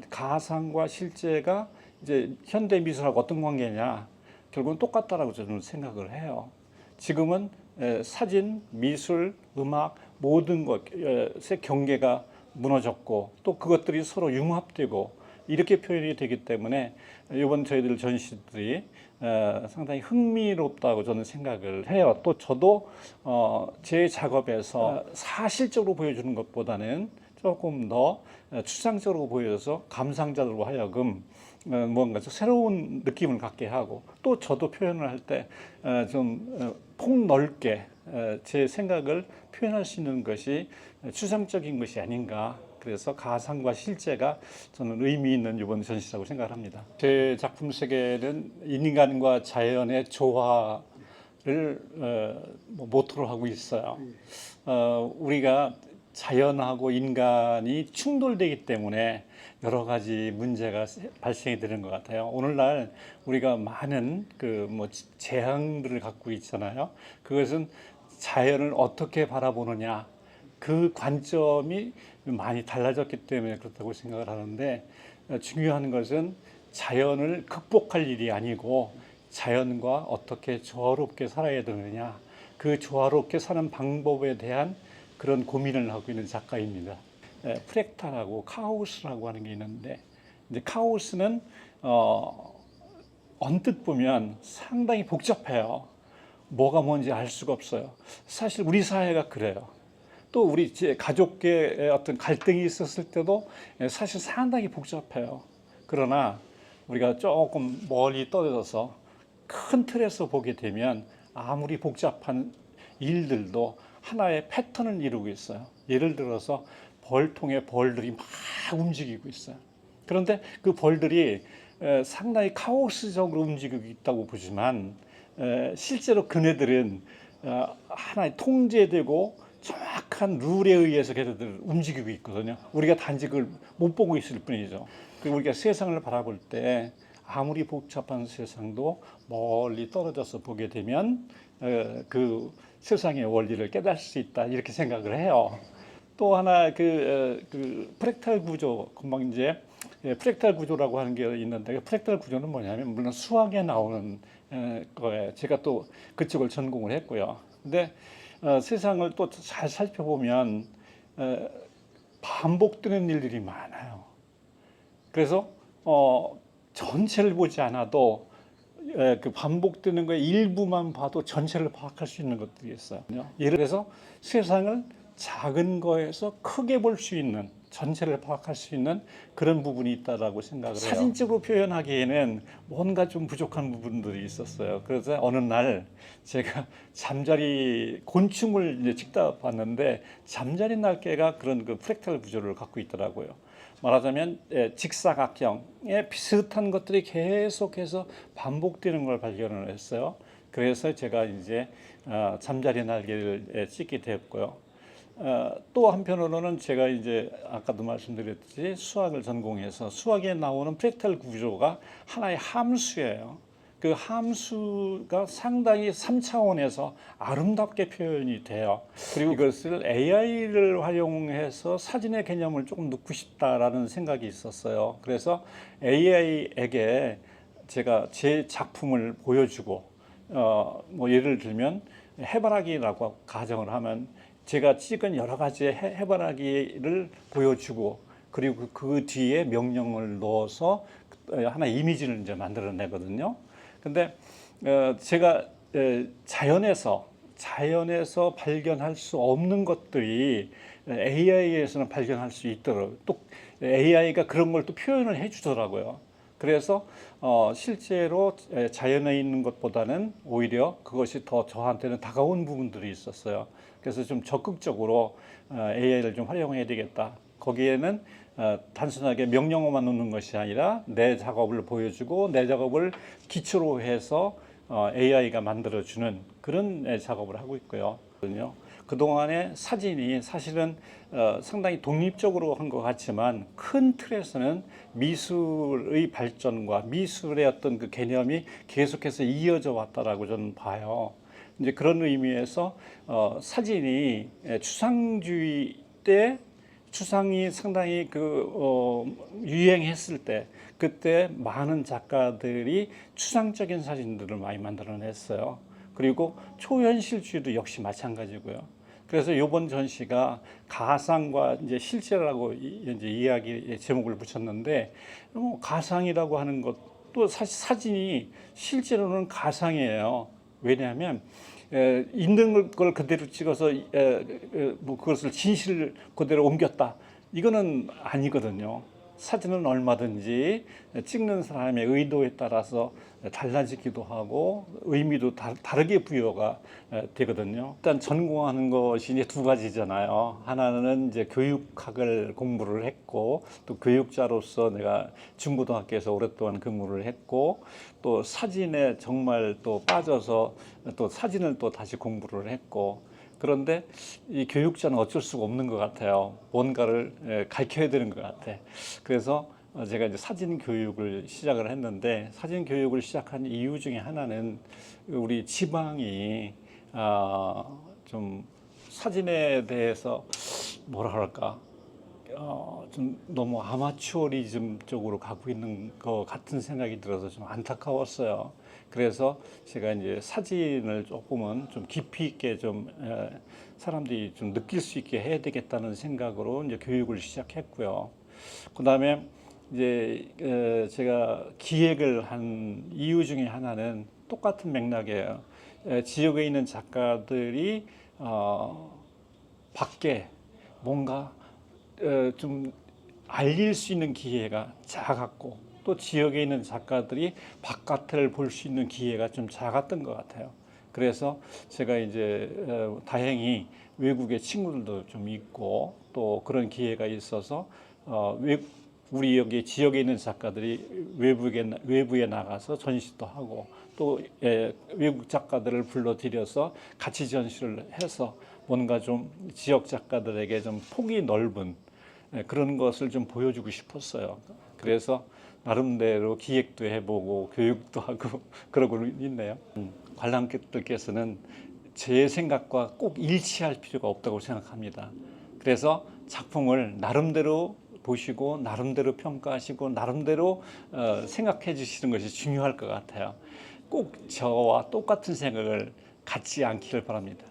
가상과 실제가 이제 현대 미술하고 어떤 관계냐, 결국은 똑같다라고 저는 생각을 해요. 지금은 사진, 미술, 음악 모든 것의 경계가 무너졌고 또 그것들이 서로 융합되고 이렇게 표현이 되기 때문에 이번 저희들 전시들이 상당히 흥미롭다고 저는 생각을 해요. 또 저도 제 작업에서 사실적으로 보여주는 것보다는 조금 더 추상적으로 보여서 감상자들로 하여금 뭔가 좀 새로운 느낌을 갖게 하고 또 저도 표현을 할 때 좀 폭넓게 제 생각을 표현할 수 있는 것이 추상적인 것이 아닌가. 그래서 가상과 실제가 저는 의미 있는 이번 전시라고 생각을 합니다. 제 작품 세계는 인간과 자연의 조화를 모토로 하고 있어요. 우리가 자연하고 인간이 충돌되기 때문에 여러 가지 문제가 발생이 되는 것 같아요. 오늘날 우리가 많은 재앙들을 갖고 있잖아요. 그것은 자연을 어떻게 바라보느냐, 그 관점이 많이 달라졌기 때문에 그렇다고 생각을 하는데, 중요한 것은 자연을 극복할 일이 아니고 자연과 어떻게 조화롭게 살아야 되느냐, 그 조화롭게 사는 방법에 대한 그런 고민을 하고 있는 작가입니다. 프랙탈하고 카오스라고 하는 게 있는데, 이제 카오스는 언뜻 보면 상당히 복잡해요. 뭐가 뭔지 알 수가 없어요. 사실 우리 사회가 그래요. 또 우리 가족의 어떤 갈등이 있었을 때도 사실 상당히 복잡해요. 그러나 우리가 조금 멀리 떨어져서 큰 틀에서 보게 되면 아무리 복잡한 일들도 하나의 패턴을 이루고 있어요. 예를 들어서 벌통에 벌들이 막 움직이고 있어요. 그런데 그 벌들이 상당히 카오스적으로 움직이고 있다고 보지만 실제로 그네들은 하나의 통제되고 정확한 룰에 의해서 걔네들 움직이고 있거든요. 우리가 단지 그걸 못 보고 있을 뿐이죠. 그리고 우리가 세상을 바라볼 때 아무리 복잡한 세상도 멀리 떨어져서 보게 되면 그 세상의 원리를 깨달을 수 있다, 이렇게 생각을 해요. 또 하나 그 프랙탈 구조, 금방 이제 프랙탈 구조라고 하는 게 있는데, 그 프랙탈 구조는 뭐냐면 물론 수학에 나오는 거예요. 제가 또 그쪽을 전공을 했고요. 근데 세상을 또 잘 살펴보면 반복되는 일들이 많아요. 그래서 전체를 보지 않아도 그 반복되는 거의 일부만 봐도 전체를 파악할 수 있는 것들이 있어요. 예를 들어서 세상을 작은 거에서 크게 볼 수 있는, 전체를 파악할 수 있는 그런 부분이 있다라고 생각을 해요. 사진적으로 표현하기에는 뭔가 좀 부족한 부분들이 있었어요. 그래서 어느 날 제가 잠자리 곤충을 이제 찍다 봤는데, 잠자리 날개가 그런 그 프랙탈 구조를 갖고 있더라고요. 말하자면 직사각형에 비슷한 것들이 계속해서 반복되는 걸 발견을 했어요. 그래서 제가 이제 잠자리 날개를 찍게 되었고요. 또 한편으로는 제가 이제 아까도 말씀드렸듯이 수학을 전공해서 수학에 나오는 프랙탈 구조가 하나의 함수예요. 그 함수가 상당히 3차원에서 아름답게 표현이 돼요. 그리고 이것을 AI를 활용해서 사진의 개념을 조금 넣고 싶다라는 생각이 있었어요. 그래서 AI에게 제가 제 작품을 보여주고 뭐 예를 들면 해바라기라고 가정을 하면 제가 찍은 여러 가지의 해바라기를 보여주고, 그리고 그 뒤에 명령을 넣어서 하나의 이미지를 이제 만들어내거든요. 근데 제가 자연에서 발견할 수 없는 것들이 AI에서는 발견할 수 있도록, 또 AI가 그런 걸 또 표현을 해주더라고요. 그래서 실제로 자연에 있는 것보다는 오히려 그것이 더 저한테는 다가온 부분들이 있었어요. 그래서 좀 적극적으로 AI를 좀 활용해야 되겠다. 거기에는 단순하게 명령어만 넣는 것이 아니라 내 작업을 보여주고 내 작업을 기초로 해서 AI가 만들어주는 그런 작업을 하고 있고요. 그동안의 사진이 사실은 상당히 독립적으로 한 것 같지만 큰 틀에서는 미술의 발전과 미술의 어떤 그 개념이 계속해서 이어져 왔다라고 저는 봐요. 이제 그런 의미에서 사진이 추상주의 때 추상이 상당히 유행했을 때 그때 많은 작가들이 추상적인 사진들을 많이 만들어냈어요. 그리고 초현실주의도 역시 마찬가지고요. 그래서 이번 전시가 가상과 이제 실제라고 이제 이야기 제목을 붙였는데 가상이라고 하는 것도 사실 사진이 실제로는 가상이에요. 왜냐하면 있는 걸 그대로 찍어서 뭐 그것을 진실 그대로 옮겼다. 이거는 아니거든요. 사진은 얼마든지 찍는 사람의 의도에 따라서 달라지기도 하고 의미도 다르게 부여가 되거든요. 일단 전공하는 것이 이제 두 가지잖아요. 하나는 이제 교육학을 공부를 했고 또 교육자로서 내가 중고등학교에서 오랫동안 근무를 했고 또 사진에 정말 또 빠져서 또 사진을 또 다시 공부를 했고 그런데 이 교육자는 어쩔 수가 없는 것 같아요. 뭔가를 가르쳐야 되는 것 같아. 그래서 제가 이제 사진 교육을 시작을 했는데 사진 교육을 시작한 이유 중에 하나는 우리 지방이 좀 사진에 대해서 뭐라 할까 좀 너무 아마추어리즘 쪽으로 가고 있는 것 같은 생각이 들어서 좀 안타까웠어요. 그래서 제가 이제 사진을 조금은 좀 깊이 있게 좀 사람들이 좀 느낄 수 있게 해야 되겠다는 생각으로 이제 교육을 시작했고요. 그다음에 이제 제가 기획을 한 이유 중에 하나는 똑같은 맥락이에요. 지역에 있는 작가들이 밖에 뭔가 좀 알릴 수 있는 기회가 작았고 또 지역에 있는 작가들이 바깥을 볼 수 있는 기회가 좀 작았던 것 같아요. 그래서 제가 이제 다행히 외국의 친구들도 좀 있고 또 그런 기회가 있어서 우리 여기 지역에 있는 작가들이 외부에 나가서 전시도 하고 또 외국 작가들을 불러들여서 같이 전시를 해서 뭔가 좀 지역 작가들에게 좀 폭이 넓은 그런 것을 좀 보여주고 싶었어요. 그래서 나름대로 기획도 해보고 교육도 하고 그러고 있네요. 관람객들께서는 제 생각과 꼭 일치할 필요가 없다고 생각합니다. 그래서 작품을 나름대로 보시고 나름대로 평가하시고 나름대로 생각해 주시는 것이 중요할 것 같아요. 꼭 저와 똑같은 생각을 갖지 않기를 바랍니다.